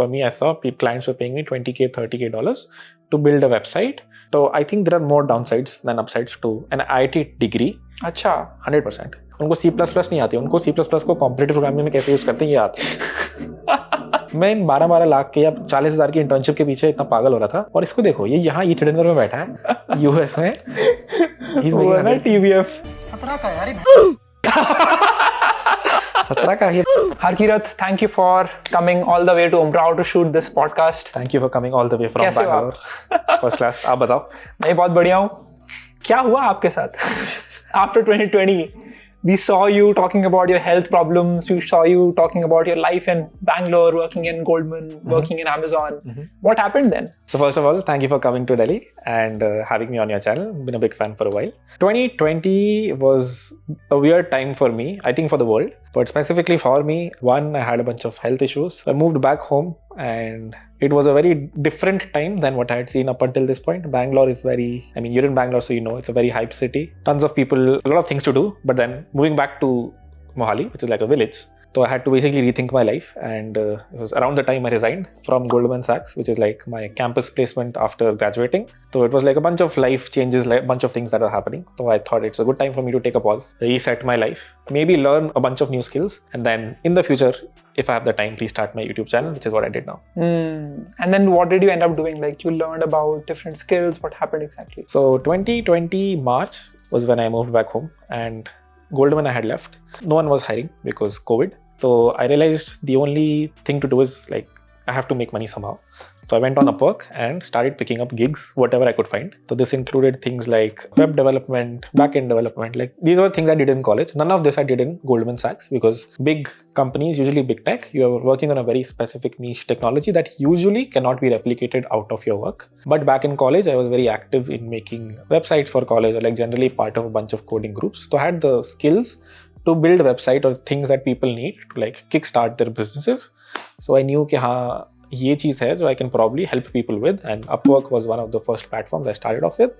for me, I saw clients were paying me $20K, $30K to build a website. So I think there are more downsides than upsides to an IIT degree. अच्छा 100%. उनको C++ नहीं आती, उनको C++ को competitive programming में कैसे use करते हैं ये आते हैं। मैं इन 12 लाख के या 40,000 की इंटर्नशिप के पीछे इतना पागल हो रहा था, और इसको देखो, ये यहाँ ई चिदंबरम में बैठा है यूएस में, वो है ना TVF 17 का यार 17 का ही। Harkirat, thank you for coming all the way to Umrao to shoot this podcast. Thank you for coming all the way from कैसे हो आप? Bangalore. First class. आप बताओ। मैं बहुत बढ़िया हूँ। क्या हुआ आपके साथ? After 2020, we saw you talking about your health problems. We saw you talking about your life in Bangalore, working in Goldman, working in Amazon. What happened then? So first of all, thank you for coming to Delhi and having me on your channel. Been a big fan for a while. 2020 was a weird time for me, I think for the world, but specifically for me. One, I had a bunch of health issues. I moved back home and it was a very different time than what I had seen up until this point. Bangalore is you're in Bangalore, so you know, it's a very hype city. Tons of people, a lot of things to do. But then moving back to Mohali, which is like a village, so I had to basically rethink my life, and it was around the time I resigned from Goldman Sachs, which is like my campus placement after graduating. So it was like a bunch of life changes, like a bunch of things that are happening. So I thought it's a good time for me to take a pause, reset my life, maybe learn a bunch of new skills, and then in the future, if I have the time, restart my YouTube channel, which is what I did now. And then what did you end up doing? Like you learned about different skills. What happened exactly? So 2020 March was when I moved back home, and Goldman I had left. No one was hiring because COVID. So I realized the only thing to do is like I have to make money somehow. So I went on Upwork and started picking up gigs, whatever I could find. So this included things like web development, backend development. Like these were things I did in college. None of this I did in Goldman Sachs, because big companies, usually big tech, you are working on a very specific niche technology that usually cannot be replicated out of your work. But back in college, I was very active in making websites for college, or like generally part of a bunch of coding groups. So I had the skills to build a website or things that people need to like kickstart their businesses. So I knew कि हाँ ये चीज़ है जो I can probably help people with, and Upwork was one of the first platforms I started off with.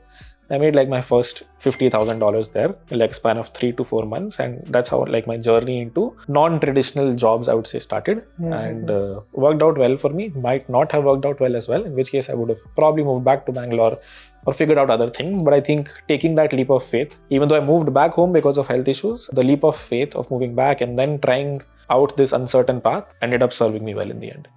I made like my first $50,000 there in like a span of 3 to 4 months, and that's how like my journey into non-traditional jobs, I would say, started. And worked out well for me. Might not have worked out well as well, in which case I would have probably moved back to Bangalore or figured out other things. But I think taking that leap of faith, even though I moved back home because of health issues, the leap of faith of moving back and then trying out this uncertain path ended up serving me well in the end.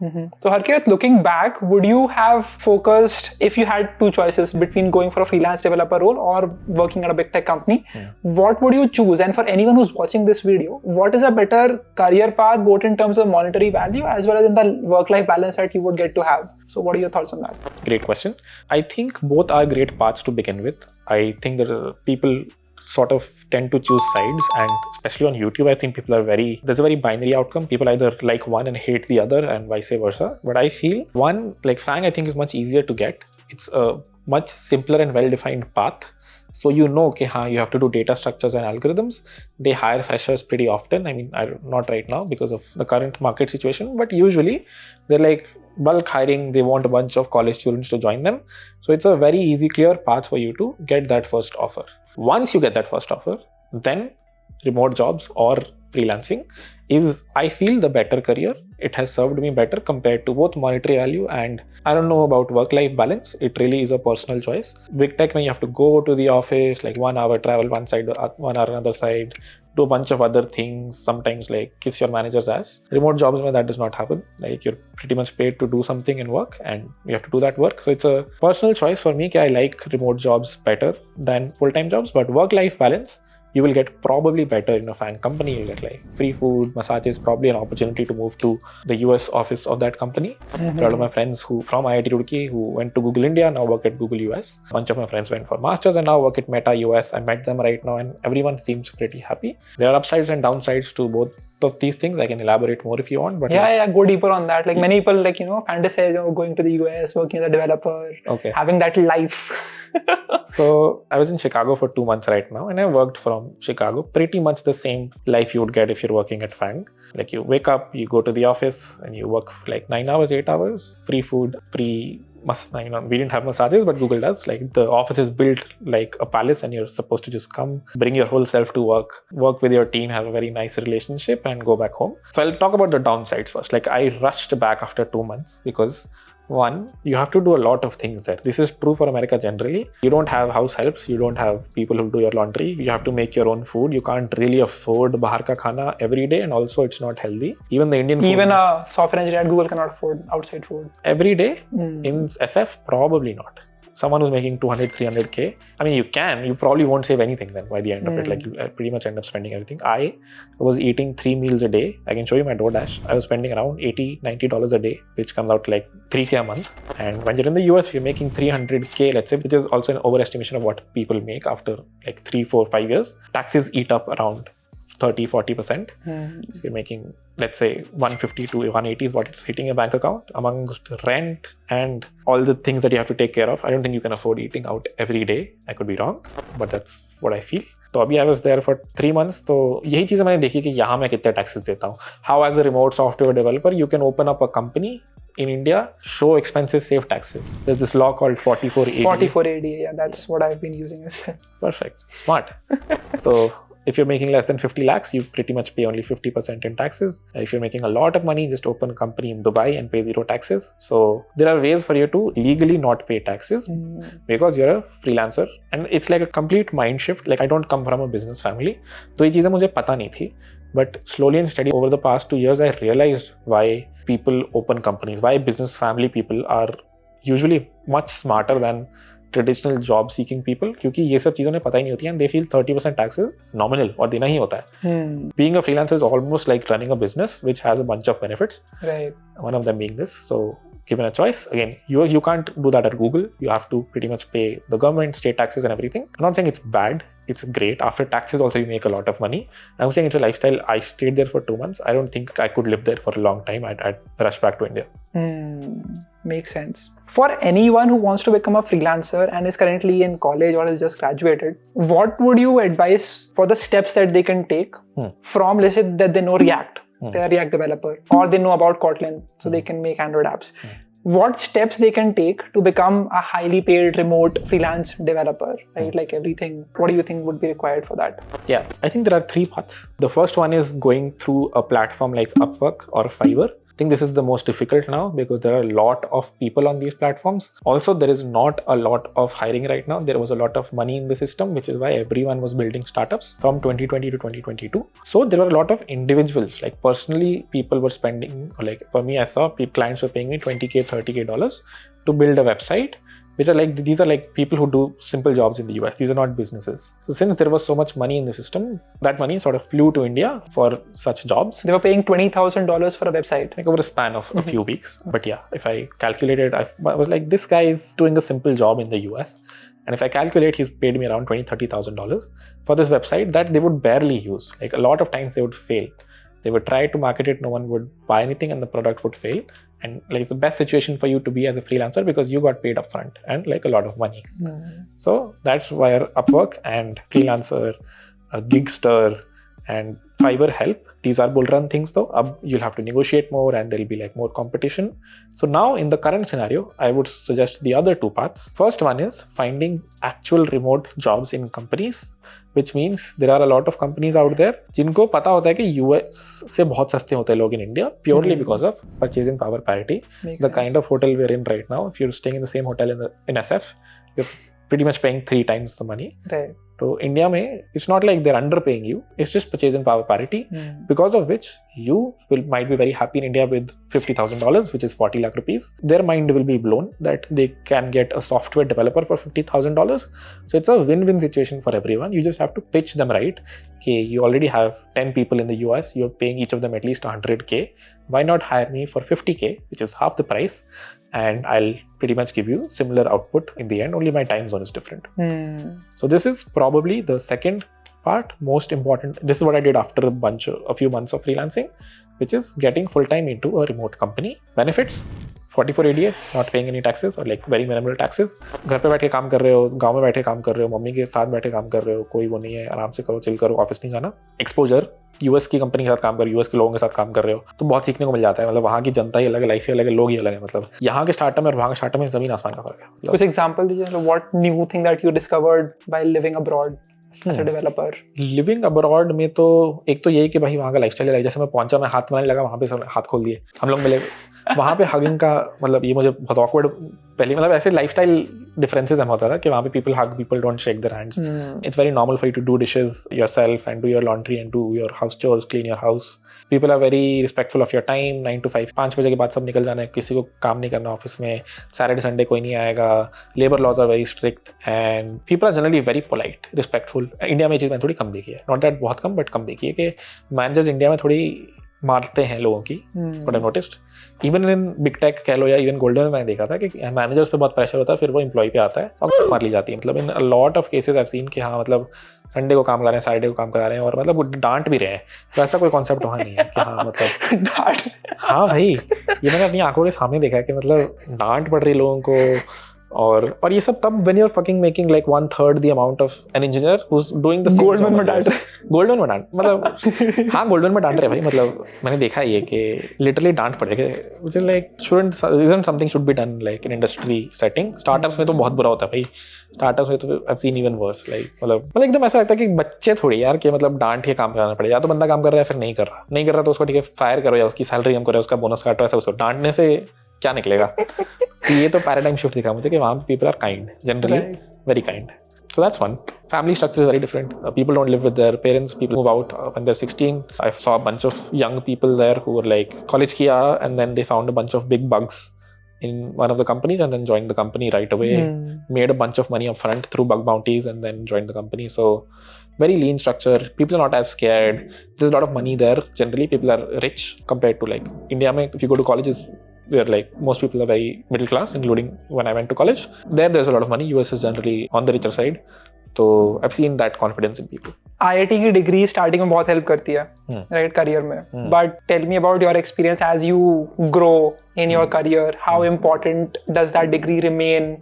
So Harkirat, looking back, would you have focused, if you had two choices between going for a freelance developer role or working at a big tech company, what would you choose? And for anyone who's watching this video, what is a better career path, both in terms of monetary value as well as in the work-life balance that you would get to have? So what are your thoughts on that? Great question. I think both are great paths to begin with. I think that people sort of tend to choose sides, and especially on YouTube, I think people are there's a very binary outcome. People either like one and hate the other, and vice versa. But I feel one, like FAANG, I think is much easier to get. It's a much simpler and well-defined path. So you know, okay, you have to do data structures and algorithms. They hire freshers pretty often. I mean, not right now because of the current market situation, but usually they're like bulk hiring. They want a bunch of college students to join them. So it's a very easy, clear path for you to get that first offer. Once you get that first offer, then remote jobs or freelancing is, I feel, the better career. It has served me better compared to both monetary value and I don't know about work-life balance. It really is a personal choice. Big tech, when you have to go to the office, like 1 hour travel one side, 1 hour another side, do a bunch of other things, sometimes like kiss your manager's ass. Remote jobs, where that does not happen. Like you're pretty much paid to do something in work and you have to do that work. So it's a personal choice for me. I like remote jobs better than full-time jobs, but work-life balance, you will get probably better in a FAANG company. You'll get like free food, massages, probably an opportunity to move to the US office of that company. A lot of my friends who from IIT Roorkee who went to Google India now work at Google US. A bunch of my friends went for masters and now work at Meta US. I met them right now and everyone seems pretty happy. There are upsides and downsides to both of these things. I can elaborate more if you want, but yeah, go deeper on that. Like many people, like, fantasize going to the US, working as a developer, having that life. So I was in Chicago for 2 months right now and I worked from Chicago. Pretty much the same life you would get if you're working at FAANG. Like you wake up, you go to the office and you work like 9 hours, 8 hours, free food, free we didn't have massages, but Google does. Like the office is built like a palace, and you're supposed to just come, bring your whole self to work with your team, have a very nice relationship, and go back home. So I'll talk about the downsides first. Like I rushed back after 2 months because one, you have to do a lot of things there. This is true for America generally. You don't have house helps, you don't have people who do your laundry, you have to make your own food. You can't really afford bahar ka khana every day, and also it's not healthy. Even the Indian food. Even a software engineer at Google cannot afford outside food. Every day in SF, probably not. Someone who's making 200, 300K, I mean, you probably won't save anything then by the end of it. Like you pretty much end up spending everything. I was eating 3 meals a day. I can show you my DoorDash. I was spending around $80, $90 a day, which comes out to like 3K a month. And when you're in the US, you're making 300K, let's say, which is also an overestimation of what people make after like 3, 4, 5 years. Taxes eat up around 30-40%. So you're making, let's say, 150 to 180 is what it's hitting your bank account. Amongst rent and all the things that you have to take care of, I don't think you can afford eating out every day. I could be wrong, but that's what I feel. So अभी I was there for 3 months. तो यही चीज़ें मैंने देखी कि यहाँ मैं कितने taxes देता हूँ. How as a remote software developer you can open up a company in India, show expenses, save taxes. There's this law called 44ADA. 44ADA, yeah, that's what I've been using as well. Perfect, smart. So if you're making less than 50 lakhs, you pretty much pay only 50% in taxes. If you're making a lot of money, just open a company in Dubai and pay 0 taxes. So there are ways for you to legally not pay taxes because you're a freelancer. And it's like a complete mind shift. Like I don't come from a business family. So these things मुझे पता नहीं थी. But slowly and steady over the past 2 years, I realized why people open companies, why business family people are usually much smarter than traditional job seeking people, क्योंकि ये सब चीज़ों ने पता ही नहीं होती है. दे फील 30% टैक्सेस नॉमिनल और देना ही होता है. Being a freelancer is almost like running a business which has a bunch of benefits. Right. One of them being this. So given a choice, again, you can't do that at Google. You have to pretty much pay the government, state taxes and everything. I'm not saying it's bad. It's great. After taxes also you make a lot of money. I'm saying it's a lifestyle. I stayed there for 2 months. I don't think I could live there for a long time. I'd rush back to India. Makes sense. For anyone who wants to become a freelancer and is currently in college or has just graduated, what would you advise for the steps that they can take from, let's say that they know React, they're a React developer, or they know about Kotlin, so they can make Android apps. What steps they can take to become a highly paid remote freelance developer, right? Like everything, what do you think would be required for that? Yeah, I think there are 3 paths. The first one is going through a platform like Upwork or Fiverr. I think this is the most difficult now because there are a lot of people on these platforms. Also, there is not a lot of hiring right now. There was a lot of money in the system, which is why everyone was building startups from 2020 to 2022. So there were a lot of individuals, like personally people were spending, like for me, I saw clients were paying me $20K, $30K to build a website. Which are like, these are like people who do simple jobs in the US. These are not businesses. So since there was so much money in the system, that money sort of flew to India for such jobs. They were paying $20,000 for a website. Like over a span of a few weeks. But yeah, if I calculated, I was like, this guy is doing a simple job in the US. And if I calculate, he's paid me around $20,000-$30,000 for this website that they would barely use. Like a lot of times they would fail. They would try to market it, no one would buy anything and the product would fail. And like it's the best situation for you to be as a freelancer because you got paid upfront and like a lot of money. So that's where Upwork and Freelancer, Gigster and Fiverr help. These are bull run things though. You'll have to negotiate more and there'll be like more competition. So now in the current scenario, I would suggest the other 2 paths. First one is finding actual remote jobs in companies. Which means there are a lot of companies out there जिनको पता होता है कि US से बहुत सस्ते होते हैं लोग in India purely because of purchasing power parity. The kind of hotel we're in right now, if you're staying in the same hotel in SF, you're pretty much paying 3 times the money. Right. So India में it's not like they're underpaying you. It's just purchasing power parity, because of which you might be very happy in India with $50,000, which is 40 lakh rupees. Their mind will be blown that they can get a software developer for $50,000. So it's a win-win situation for everyone. You just have to pitch them right. Okay, you already have 10 people in the US. You're paying each of them at least 100K. Why not hire me for 50K, which is half the price? And I'll pretty much give you similar output in the end, only my time zone is different. So this is probably the second part, most important. This is what I did after a few months of freelancing, which is getting full-time into a remote company. Benefits: 44 ADA, not paying any taxes और like very minimal taxes. घर पे बैठ के काम कर रहे हो, गांव में बैठ के काम कर रहे हो, मम्मी के साथ बैठ के काम कर रहे हो, कोई वो नहीं है, आराम से करो, चिल करो, ऑफिस नहीं जाना। एक्सपोजर, यूएस की कंपनी के साथ काम कर, यूएस के लोगों के साथ काम कर रहे हो तो बहुत सीखने को मिल जाता है। मतलब वहाँ की जनता ही अलग है, लाइफ ही अलग है, लोग ही अलग है। मतलब यहाँ के स्टार्टअप में और वहाँ के स्टार्टअप में जमीन आसमान का फर्क है। कुछ एग्जांपल दीजिए, what new thing that you discovered while living abroad as a developer. Living abroad में तो एक तो यही कि भाई वहाँ का लाइफस्टाइल है, जैसे मैं पहुंचा, मैं हाथ बनाने लगा, वहाँ पे सब हाथ खोल दिए, हम लोग मिले वहाँ पे हगिंग का मतलब ये मुझे बहुत ऑकवर्ड पहले, मतलब ऐसे लाइफस्टाइल डिफरेंसेस हम होता था कि वहाँ पे people hug, people don't shake their hands. It's very normal for you to do dishes yourself and do your laundry and do your house chores, clean your house. People are very respectful of your time, 9 to 5, 5 बजे के बाद सब निकल जाना है, किसी को काम नहीं करना ऑफिस में, सैटरडे संडे कोई नहीं आएगा, labour laws are very strict and people are generally very polite, respectful. India में ये चीज़ मैंने थोड़ी कम देखी है, नॉट दैट बहुत कम, बट कम देखी है कि मैनेजर्स इंडिया में थोड़ी मारते हैं लोगों की, but I noticed even in big tech कह लो या इवन गोल्डन में मैंने देखा था कि मैनेजर्स पे बहुत प्रेशर होता है, फिर वो एम्प्लॉय पे आता है और मार ली जाती है। मतलब in a lot of cases I seen कि हाँ मतलब संडे को काम करा रहे हैं, सैटरडे को काम करा रहे हैं और मतलब वो डांट भी रहे हैं। तो ऐसा कोई कॉन्सेप्ट वहाँ नहीं है कि हाँ मतलब डांट। हाँ भाई, ये मैंने अपनी आंखों के सामने देखा है कि मतलब डांट पड़ रही लोगों को। और ये सब तब when you're fucking making like 1/3 the amount of an engineer who's doing the same Goldman में डांट गोल्डमैन में डांट मतलब हाँ गोल्डमैन में डांट रहे भाई। मतलब मैंने देखा ये कि लिटरली डांट पड़ेगी, which is like isn't something should be done like in industry setting। Startups में तो बहुत बुरा होता है भाई, स्टार्टअप्स में तो I've seen even worse। मतलब एकदम ऐसा लगता है कि बच्चे थोड़ी यार कि मतलब डांट के काम कराना पड़े, या तो बंदा काम कर रहा है फिर नहीं कर रहा तो उसको ठीक है फायर करो या उसकी सैलरी कम करो, उसका बोनस काटो, ऐसा उसको डांटने से क्या निकलेगा। तो ये तो पैराडाइम शिफ्ट दिखा मुझे कि वहाँ पे people are kind, generally very kind. So that's one. Family structure is very different. People don't live with their parents. People move out when they're 16. I saw a bunch of young people there who were like college kiya and then they found a bunch of big bugs in one of the companies and then joined the company right away. Made a bunch of money up front through bug bounties and then joined the company. So very lean structure. People are not as scared. There's a lot of money there. Generally, people are rich compared to like India. If you go to colleges, where like most people are very middle class, including when I went to college. There's a lot of money. US is generally on the richer side. So I've seen that confidence in people. IIT की डिग्री starting में बहुत help करती है right career में, but tell me about your experience as you grow in your career, how important does that degree remain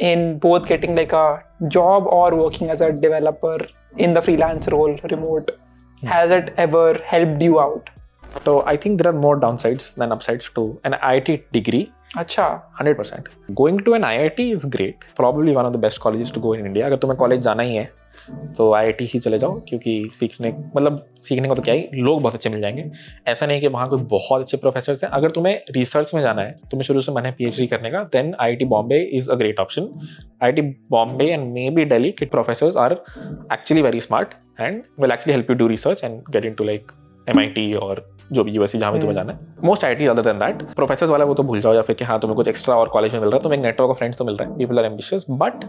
in both getting like a job or working as a developer in the freelance role, remote? Has it ever helped you out? So I think there are more downsides than upsides to an IIT degree. अच्छा 100%. Going to an IIT is great. Probably one of the best colleges to go in India. अगर तुम्हें college जाना ही है तो IIT ही चले जाओ, क्योंकि सीखने को तो क्या ही, लोग बहुत अच्छे मिल जाएंगे। ऐसा नहीं कि वहाँ कोई बहुत अच्छे प्रोफेसर्स हैं। अगर तुम्हें रिसर्च में जाना है, तुम्हें शुरू से मन है PhD करने का, then IIT Bombay is a great option. IIT Bombay and maybe बी दिल्ली के professors are actually very smart and will actually help you do research and get into like MIT और जो भी USC जहाँ भी तुम्हें जाना है। Most IIT other than that professors वाला वो तो भूल जाओ, या फिर कि हाँ तुम्हें कुछ एक्स्ट्रा और कॉलेज में मिल रहा है, तुम्हें एक नेटवर्क ऑफ फ्रेंड्स तो मिल रहा है, people are ambitious. But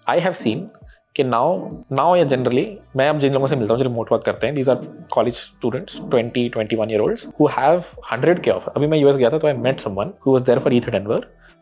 I have seen कि नाउ या जनरली मैं अब जिन लोगों से मिलता हूँ जो रिमोट वर्क करते हैं, these are college students 21 year olds who have 100K offer. अभी मैं US गया था तो I met someone who was there for ETH Denver.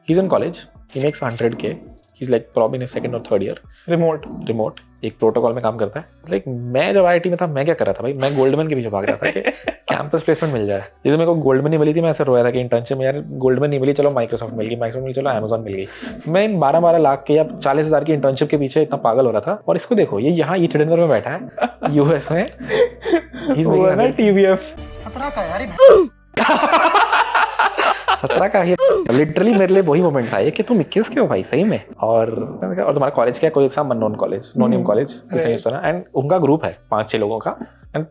He's in college, he makes 100K. He's like probably in his 2nd or 3rd year. Remote एक protocol में काम करता है। लाइक मैं जब IIT में था मैं क्या कर रहा था भाई, मैं गोल्डमैन के पीछे भाग रहा था कि कैंपस प्लेसमेंट मिल जाए। जैसे मेरे को गोल्डमैन नहीं मिली थी, मैं ऐसे रोया था कि इंटर्नशिप में यार गोल्डमैन नहीं मिली, चलो माइक्रोसॉफ्ट मिल गई, चलो अमेजॉन मिल गई। मैं इन 12 लाख के या 40,000 की इंटर्नशिप के पीछे इतना पागल हो रहा था। और इसको देखो, ये यहाँ ETH Denver में बैठा है US में, TVF 17 का यार 17 का ही। लिटरली मेरे लिए वही मोमेंट था ये कि तुम 21 के हो भाई सही में, और तुम्हारा कॉलेज क्या, कोई सा non college, non name college, and उनका ग्रुप है 5-6 लोगों का, एंड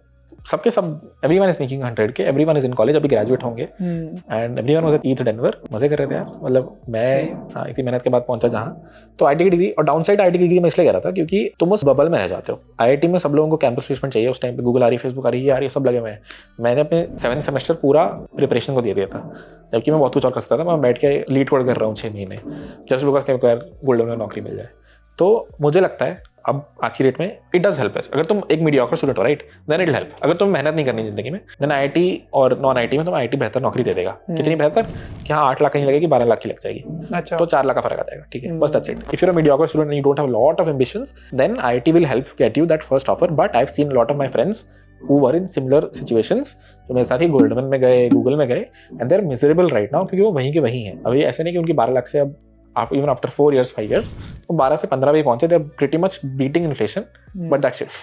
सबके सब everyone is making 100K, everyone is in college, अभी ग्रेजुएट होंगे, and everyone was at ETH Denver, मजे कर रहे थे यार। मतलब मैं इतनी मेहनत के बाद पहुंचा जहाँ, तो IIT की डिग्री, और डाउन साइड IIT की डिग्री मैं इसलिए कह रहा था क्योंकि तुम उस बबल में रह जाते हो। IIT में सब लोगों को कैंपस प्लेसमेंट चाहिए, उस टाइम पे गूगल आ रही है, फेसबुक आ रही है, यार ये सब लगे हुए हैं। मैंने अपने 7th सेमेस्टर पूरा प्रिपरेशन को दे दिया था, जबकि मैं बहुत कुछ और कर सकता था। मैं बैठ के लीड कोड कर रहा हूँ 6 महीने जस्ट बिकॉज कि यार गोल्डन में नौकरी मिल जाए। तो मुझे लगता है अब आज की डेट में इट डज हेल्प अस। अगर तुम एक मीडियोकर स्टूडेंट हो right, then it will help. अगर तुम मेहनत नहीं करनी जिंदगी में, देन IIT और नॉन IIT में तुम IIT बेहतर नौकरी दे देगा। कितनी बेहतर कि हाँ 8 लाख की लगेगी, 12 लाख की लग जाएगी, अच्छा तो 4 लाख का फर्क आ जाएगा, ठीक है, बस that's it. If you are a mediocre student and you don't have lot of ambitions, then IIT will help get you that first offer. But I have seen lot of my friends who were in similar situations, जो मेरे साथ ही Goldman में गए, Google में गए, and they're miserable right now क्योंकि वो वहीं के वहीं हैं. अभी ऐसे नहीं कि उनकी 12 लाख से अब even after 4 years, 5 years, वो 12 से 15 भी पहुंचे. They're pretty much beating inflation, but that's it.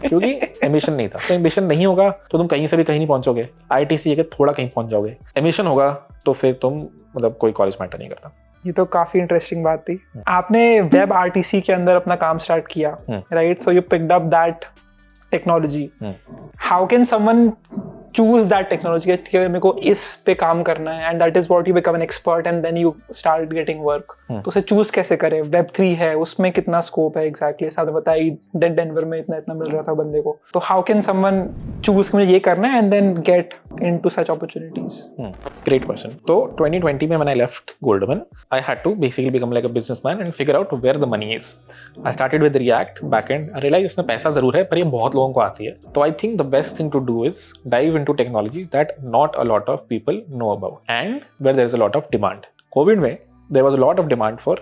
क्योंकि एमिशन नहीं था. तो एमिशन नहीं होगा तो तुम कहीं से भी कहीं नहीं पहुंचोगे. IIT के थोड़ा कहीं पहुंच जाओगे. एमिशन होगा तो फिर तुम मतलब कोई कॉलेज मैटर नहीं करता. ये तो काफी इंटरेस्टिंग बात थी. आपने वेब आरटीसी के अंदर अपना काम स्टार्ट किया, right? So you picked up that technology. How can someone choose that technology कि मेरे को इस पे काम करना है, and that is what you become an expert and then you start getting work. तो उसे चूज कैसे करें? Web3 है, उसमें कितना स्कोप है एग्जैक्टली? साथ बताइए डेनवर में इतना मिल रहा था बंदे को. तो how can someone choose कि मुझे ये करना है and then get into such opportunities? Great question. तो 2020 में when I left Goldman, I had to basically become like a businessman and figure out where the money is. I started with React backend. I realized इसमें पैसा जरूर है पर ये बहुत लोगों को आती है. तो I think the best thing to do is dive into technologies that not a lot of people know about and where there is a lot of demand. COVID में there was a lot of demand for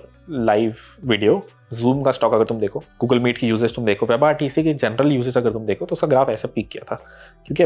live video. Zoom का stock अगर तुम देखो, Google Meet की usage तुम देखो, WebRTC की general usage अगर तुम देखो तो उसका ग्राफ ऐसा पीक किया था क्योंकि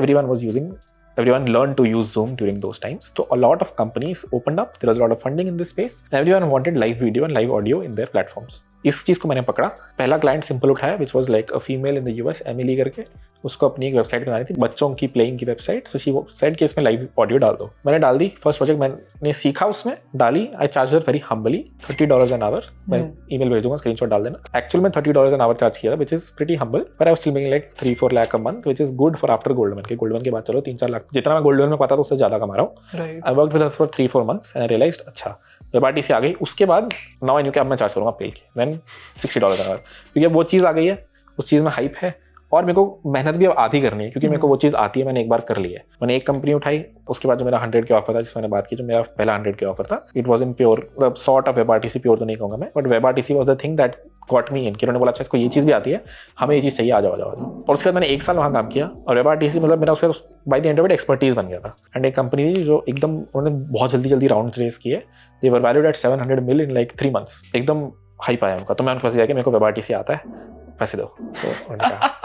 everyone learned to use Zoom during those times. So a lot of companies opened up. There was a lot of funding in this space. And everyone wanted live video and live audio in their platforms. इस चीज़ को मैंने पकड़ा. पहला client simple उठाया which was like a female in the US, Emily करके. उसको अपनी एक वेबसाइट बनानी थी, बच्चों की प्लेइंग की वेबसाइट. सो शी सेड कि इसमें लाइव ऑडियो डाल दो. मैंने डाल दी. फर्स्ट प्रोजेक्ट मैंने सीखा उसमें, डाली. I charge very humbly $30 an hour. मैं ईमेल भेज दूंगा, स्क्रीनशॉट डाल देना. एक्चुअल में $30 an hour चार्ज किया था which is pretty humble, but I was still making like 3-4 lakh a month, which is good for after Goldman. के Goldman के बाद चलो 3-4 लाख जितना मैं गोल्डमन में पाता था उससे ज़्यादा कमा रहा हूँ. I worked with us for 3-4 months and I realized अच्छा WebRTC आ गई. उसके बाद now I knew कि अब मैं चार्ज करूँगा पेल की. Then $60 an hour क्योंकि अब वो चीज़ आ गई है, उस चीज़ में हाइप है और मेरे को मेहनत भी अब आधी करनी है क्योंकि मेरे को वो चीज़ आती है. मैंने एक बार कर ली है. मैंने एक कंपनी उठाई, उसके बाद जो मेरा 100 के ऑफर था जिसमें मैंने बात की, जो मेरा पहला 100 के ऑफर था, इट वॉज इन प्योर मतलब सॉर्ट ऑफ WebRTC. प्योर तो नहीं कहूँगा मैं, but WebRTC was the thing that got me in. उन्होंने बोला अच्छा इसको ये चीज़ भी आती है, हमें ये चीज़ चाहिए, आ जाओ. और उसके बाद मैंने 1 साल वहाँ काम किया और WebRTC मतलब मेरा उसके by the end of it expertise बन गया था. एंड एक कंपनी थी जो एकदम उन्होंने बहुत जल्दी राउंड्स रेस किए. They were valued at $700 million in like 3 months. एकदम हाइप आया उनका. तो मैं उनके पास गया कि मेरे को WebRTC आता है, पैसे दो. तो उन्होंने कहा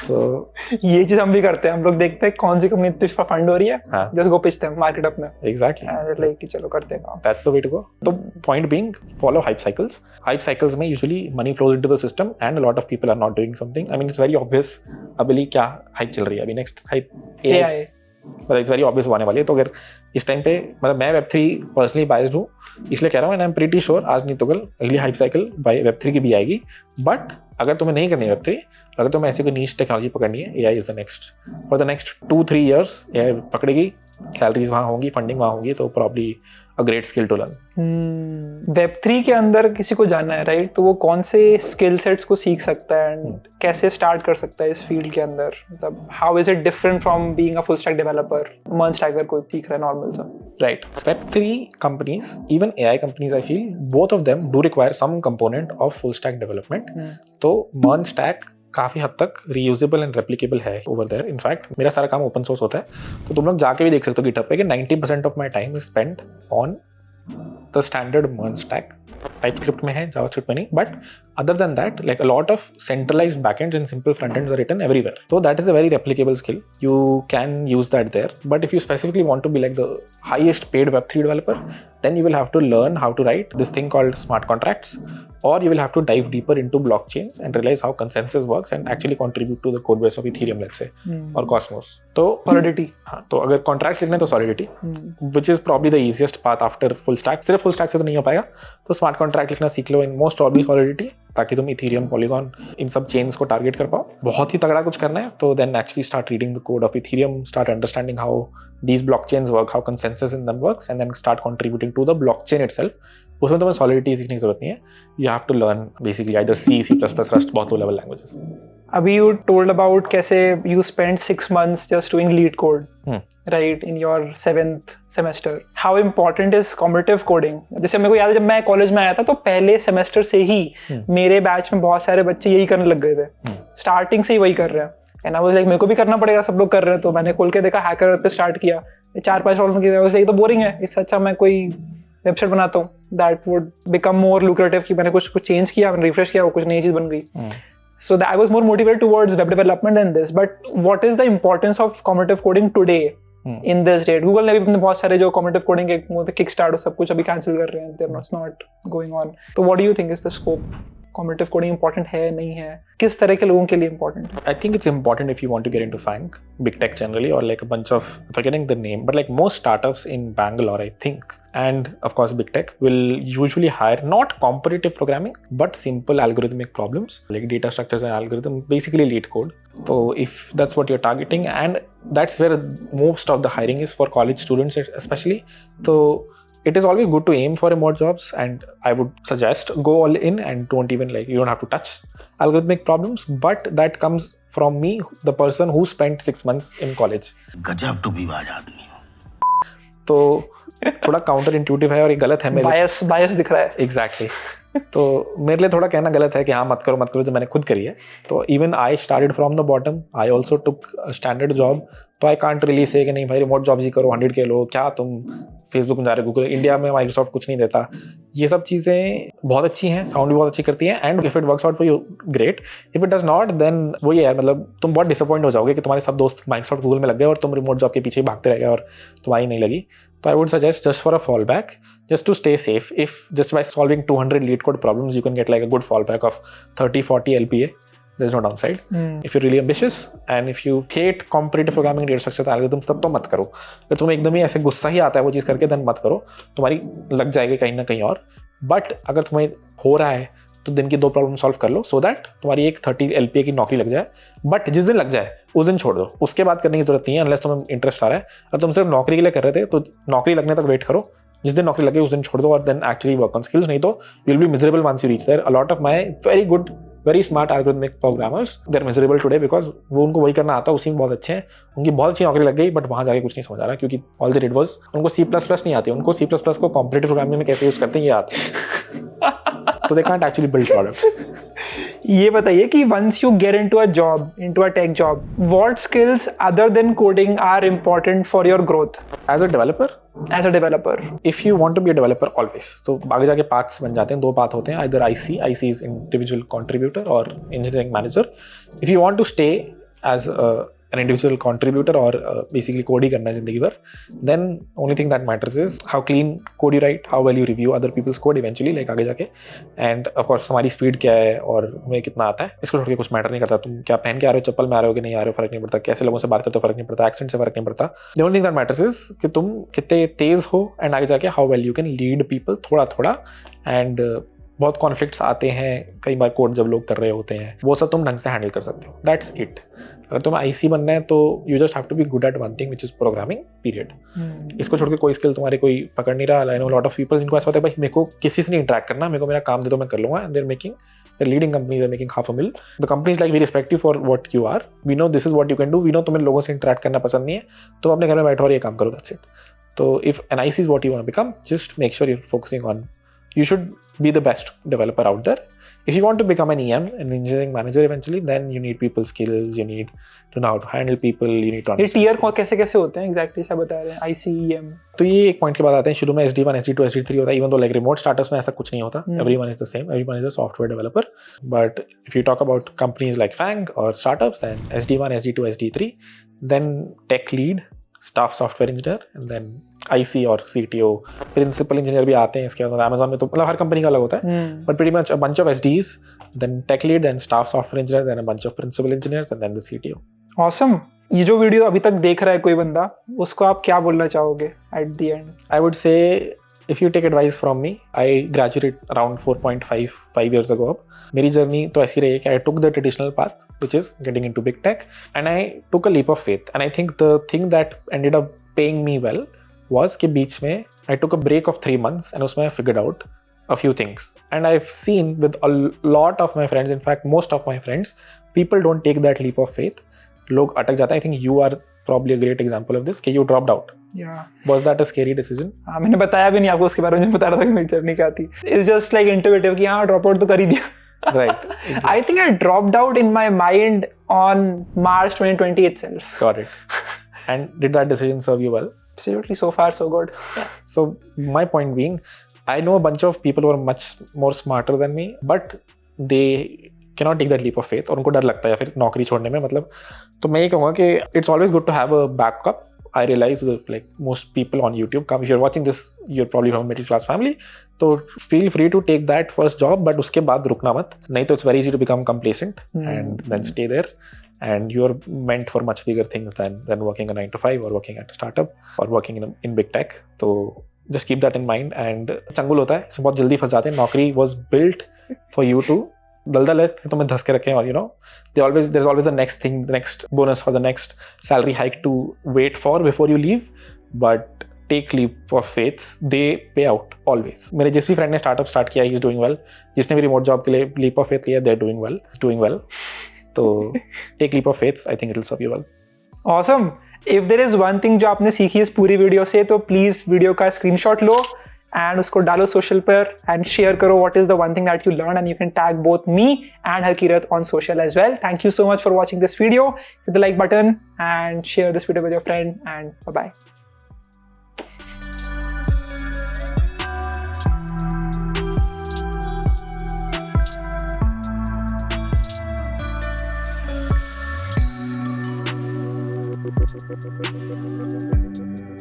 तो ये चीज हम भी करते हैं. हम लोग देखते हैं कौन सी कंपनी इतनी फंड हो रही है, just go pitch them market up में. एग्जैक्टली लाइक चलो करते हैं काम. That's the way to go. तो point being follow hype cycles. Hype cycles में usually money flows into the system and a lot of people are not doing something. I mean it's very obvious. अभी क्या hype चल रही है, अभी next hype AI, मतलब it's very obvious आने वाली है. तो अगर इस टाइम पे मतलब मैं Web3 पर्सनली बायस्ड हूँ इसलिए कह रहा हूँ, and I am pretty sure आज नहीं तो कल अगली हाइप साइकिल Web3 की भी आएगी. बट अगर तुम्हें नहीं करनी है Web3, अगर तुम्हें ऐसी कोई नीश टेक्नोलॉजी पकड़नी है, AI is the next. For the next 2-3 years AI पकड़ेगी, सैलरीज वहाँ होंगी, फंडिंग वहाँ होगी, तो probably a great skill to learn. Web3 के अंदर किसी को जानना है, राइट? तो वो कौन से स्किल सेट्स को सीख सकता है एंड कैसे स्टार्ट कर सकता है इस फील्ड के अंदर? मतलब how is it different from being a full stack developer? Merge stack अगर कोई सीख रहा है नॉर्मल सा, right? Web3 companies, even AI companies, I feel both of them do require some component of full stack development. तो Merge Stack काफ़ी हद तक रीयूजेबल एंड रेप्लिकेबल है ओवर देयर. इनफैक्ट मेरा सारा काम ओपन सोर्स होता है, तो तुम लोग जाके भी देख सकते हो गिटहब पे कि 90% of my time is spent on the standard Merge Stack. TypeScript में है, JavaScript में नहीं, but other than that, like a lot of centralized backends and simple frontends are written everywhere. So that is a very replicable skill. You can use that there. But if you specifically want to be like the highest paid Web3 developer, then you will have to learn how to write this thing called smart contracts, or you will have to dive deeper into blockchains and realize how consensus works and actually contribute to the code base of Ethereum, let's say, or Cosmos. तो Solidity. हाँ, तो अगर contracts लिखने तो Solidity, which is probably the easiest path after full stack. सिर्फ full stack से तो नहीं हो पाएगा, तो smart contract लिखना सीख लो in most probably Solidity, ताकि तुम Ethereum, Polygon इन सब चेन्स को टारगेट कर पाओ. बहुत ही तगड़ा कुछ करना है तो then actually start reading the code of Ethereum, start understanding how these blockchains work, how consensus in them works, and then start contributing to the blockchain itself. उसमें तुम्हें Solidity सीखने की जरूरत नहीं है. You have to learn basically either C, C++, Rust, बहुत low level languages. अभी you told about कैसे you spent 6 months just doing lead code, right, in your 7th semester. How important is competitive coding? जैसे मेरे को याद है जब मैं कॉलेज में आया था तो पहले सेमेस्टर से ही मेरे बैच में बहुत सारे बच्चे यही करने लग गए थे. स्टार्टिंग से ही वही कर रहे हैं. एंड आई वाज लाइक मेरे को भी करना पड़ेगा, सब लोग कर रहे हैं. तो मैंने खोल के देखा, हैकर पे स्टार्ट किया, 4-5 प्रॉब्लम किया. ये तो बोरिंग है, इससे अच्छा मैं कोई वेबसाइट बनाता हूँ that would become more lucrative. कि मैंने कुछ चेंज किया, मैंने रिफ्रेश किया, वो कुछ नई चीज़ बन गई. So that I was more motivated towards web development than this. But what is the importance of competitive coding today in this date? Google ने भी अपने बहुत सारे जो competitive coding के Kickstart सब कुछ अभी cancel कर रहे हैं. They're not going on. So what do you think is the scope? Competitive coding important है नहीं है? किस तरह के लोगों के लिए important है? I think it's important if you want to get into FANG, big tech generally, or like a bunch of, forgetting the name, but like most startups in Bangalore, I think, and of course big tech will usually hire not competitive programming, but simple algorithmic problems like data structures and algorithms, basically lead code. So if that's what you're targeting, and that's where most of the hiring is for college students especially. So it is always good to aim for remote jobs, and I would suggest go all in and don't even you don't have to touch algorithmic problems, but that comes from me, the person who spent 6 months in college. गजब to भी बाज आदमी हो। तो थोड़ा counter intuitive है और ये गलत है मेरे लिए। बायस दिख रहा है। एग्जैक्टली तो मेरे लिए थोड़ा कहना गलत है कि हाँ मत करो जो मैंने खुद करी है। तो even I started from the bottom, I also took standard job, तो आई कांट रियली से कि नहीं भाई रिमोट जॉब्स ही करो, 100K लो, क्या तुम फेसबुक में जा रहे हो, गूगल, इंडिया में माइक्रोसॉफ्ट कुछ नहीं देता। ये सब चीज़ें बहुत अच्छी हैं, साउंड भी बहुत अच्छी करती हैं, and if it works out for you great, if it does not then वो ये है, मतलब तुम बहुत डिसअपॉइंट हो जाओगे कि तुम्हारे सब दोस्त माइक्रोसॉफ्ट गूगल में लग गए और तुम रिमोट जॉब के पीछे भागते रह गए और तुम्हारी नहीं लगी। So I would suggest just for a fallback, just to stay safe, if just by solving 200 lead code problems, you can get like a good fallback of 30-40 LPA. There's no downside. If you're really ambitious and if you hate competitive programming, data structures, algorithms, तब तो मत करो। अगर तुम्हें एकदम ही ऐसे गुस्सा ही आता है वो चीज़ करके, then मत करो, तुम्हारी लग जाएगी कहीं ना कहीं और। बट अगर तुम्हें हो रहा है तो दिन की 2 प्रॉब्लम सॉल्व कर लो, सो दैट तुम्हारी एक 30 LPA की नौकरी लग जाए। बट जिस दिन लग जाए उस दिन छोड़ दो, उसके बाद करने की जरूरत नहीं है, अनलेस तुम्हें इंटरेस्ट आ रहा है। अगर तुम सिर्फ नौकरी के लिए कर रहे थे तो नौकरी लगने तक वेट करो, जिस दिन नौकरी लगे उस दिन छोड़ दो, और then actually work on skills, नहीं तो you will be miserable once you reach there. A lot of my very good very smart algorithmic programmers, they are miserable today because वो उनको वही करना आता है, उसी में बहुत अच्छे हैं, उनकी बहुत अच्छी नौकरी लग गई, बट वहाँ जाके कुछ नहीं समझ आ रहा, क्योंकि all they did was उनको C++ नहीं आती, उनको C++ को competitive programming में कैसे यूज करते हैं ये आते हैं, तो they can't actually build products. ये बताइए कि once you get into a job, into a tech job, what skills other than coding are important for your growth? As a developer, if you want to be a developer always, तो आगे जाके paths बन जाते हैं, 2 path होते हैं, either IC is individual contributor or engineering manager. If you want to stay as an individual contributor or basically code ही करना है जिंदगी भर, then only thing that matters is how clean code you write, how well you review other people's code eventually, like आगे जाके, and of course तुम्हारी speed क्या है और तुम्हें कितना आता है, इसको छोड़ के कुछ मैटर नहीं करता। तुम क्या पहन के आ रहे हो, चप्पल में आ रहे हो कि नहीं आ रहे हो, फर्क नहीं पड़ता, कैसे लोगों से बात करते हो फर्क नहीं पड़ता, एक्सेंट से फर्क नहीं पड़ता। the only thing that matters is कि तुम कितने तेज हो, एंड आगे जाके how well you can lead people थोड़ा थोड़ा, एंड बहुत कॉन्फ्लिक्ट्स आते हैं कई बार कोड जब लोग कर रहे होते हैं, वो सब तुम ढंग से हैंडल कर सकते हो, दैट्स इट। अगर तुम्हें IC बनना है तो you just have to be good at one thing which is programming, period. इसको छोड़ के कोई स्किल तुम्हारे कोई पकड़ नहीं रहा। I know lot of people जिनको ऐसा होता है भाई मेरे को किसी से नहीं इंटरेक्ट करना, मेरे को मेरा काम दे दो मैं कर लूँगा, and they're leading companies, they're making $500,000. The companies like we respect you for what you are, we know this is what you can do, we know तुम्हें लोगों से इंटरेक्ट करना पसंद नहीं है, तुम अपने घर में बैठो और ये काम करो, that's it. तो if an IC is what you want to become, just make sure you're focusing on, you should be the best developer out there. If you want to become an EM, an engineering manager eventually, then you need people skills, you need to know how to handle people, you need to ये tier कैसे होते हैं exactly सब बता रहे हैं, IC, EM? तो ये एक पॉइंट के बाद आते हैं, शुरू में SD1, SD2, SD3 होता है, even though like remote startups में ऐसा कुछ नहीं होता, everyone is the same, everyone is a software developer. But if you talk about companies like FANG or startups, then SD1, SD2, SD3, then tech lead, staff software engineer, and then IC और CTO, principal engineer भी आते हैं इसके अंदर। Amazon में तो मतलब हर company का अलग होता है, but pretty much a bunch of SDs, then tech lead, then staff software engineer, then a bunch of principal engineers, and then the CTO. Awesome. ये जो वीडियो अभी तक देख रहा है कोई बंदा, उसको आप क्या बोलना चाहोगे at the end? I would say, if you take advice from me, I graduated around 4.5 years ago. मेरी जर्नी तो ऐसी रही है कि I took the traditional path, which is getting into big tech, and I took a leap of faith. And I think the thing that ended up paying me well was कि बीच में I took a break of 3 months, and उसमें I figured out a few things. And I've seen with a lot of my friends, in fact most of my friends, people don't take that leap of faith. लोग अटक जाते हैं. I think you are probably a great example of this, कि you dropped out. Yeah. Was that a scary decision? हाँ, मैंने बताया भी नहीं आपको उसके बारे में, बता रहा था कि मेरी जर्नी क्या थी. It's just like intuitive कि हाँ drop out तो कर ही दिया. Right. Exactly. I think I dropped out in my mind on March 2020 itself. Got it. And did that decision serve you well? Absolutely, so far so good. So my point being, I know a bunch of people who are much more smarter than me, but they cannot take that leap of faith और उनको डर लगता है या फिर नौकरी छोड़ने में मतलब तो मैं ये कहूँगा कि it's always good to have a backup. I realize that like most people on YouTube come, if you're watching this, you're probably from a middle class family, so feel free to take that first job, but उसके बाद रुकना मत, नहीं तो it's very easy to become complacent and then stay there, and you're meant for much bigger things than working a 9 to 5 or working at a startup or working in big tech. तो just keep that in mind. And चंगुल होता है, इसमें बहुत जल्दी फंस जाते हैं. नौकरी was built for you to दलदल है तो मैं धस के रखें और there's always the next thing, the next bonus or the next salary hike to wait for before you leave, but take leap of faith, they pay out always. मेरे जिस भी फ्रेंड ने स्टार्टअप स्टार्ट किया he is doing well, जिसने भी remote job के लिए leap of faith लिया they're doing well. तो take leap of faith, I think it will serve you well. Awesome. If there is one thing जो आपने सीखी इस पूरी वीडियो से तो प्लीज वीडियो का स्क्रीनशॉट लो एंड उसको डालो सोशल पर एंड शेयर करो what is the one thing that you learn and you can tag both me and Harkirat on social as well. Thank you so much for watching this video. Hit the like button and share this video with your friend and bye bye. Thank you.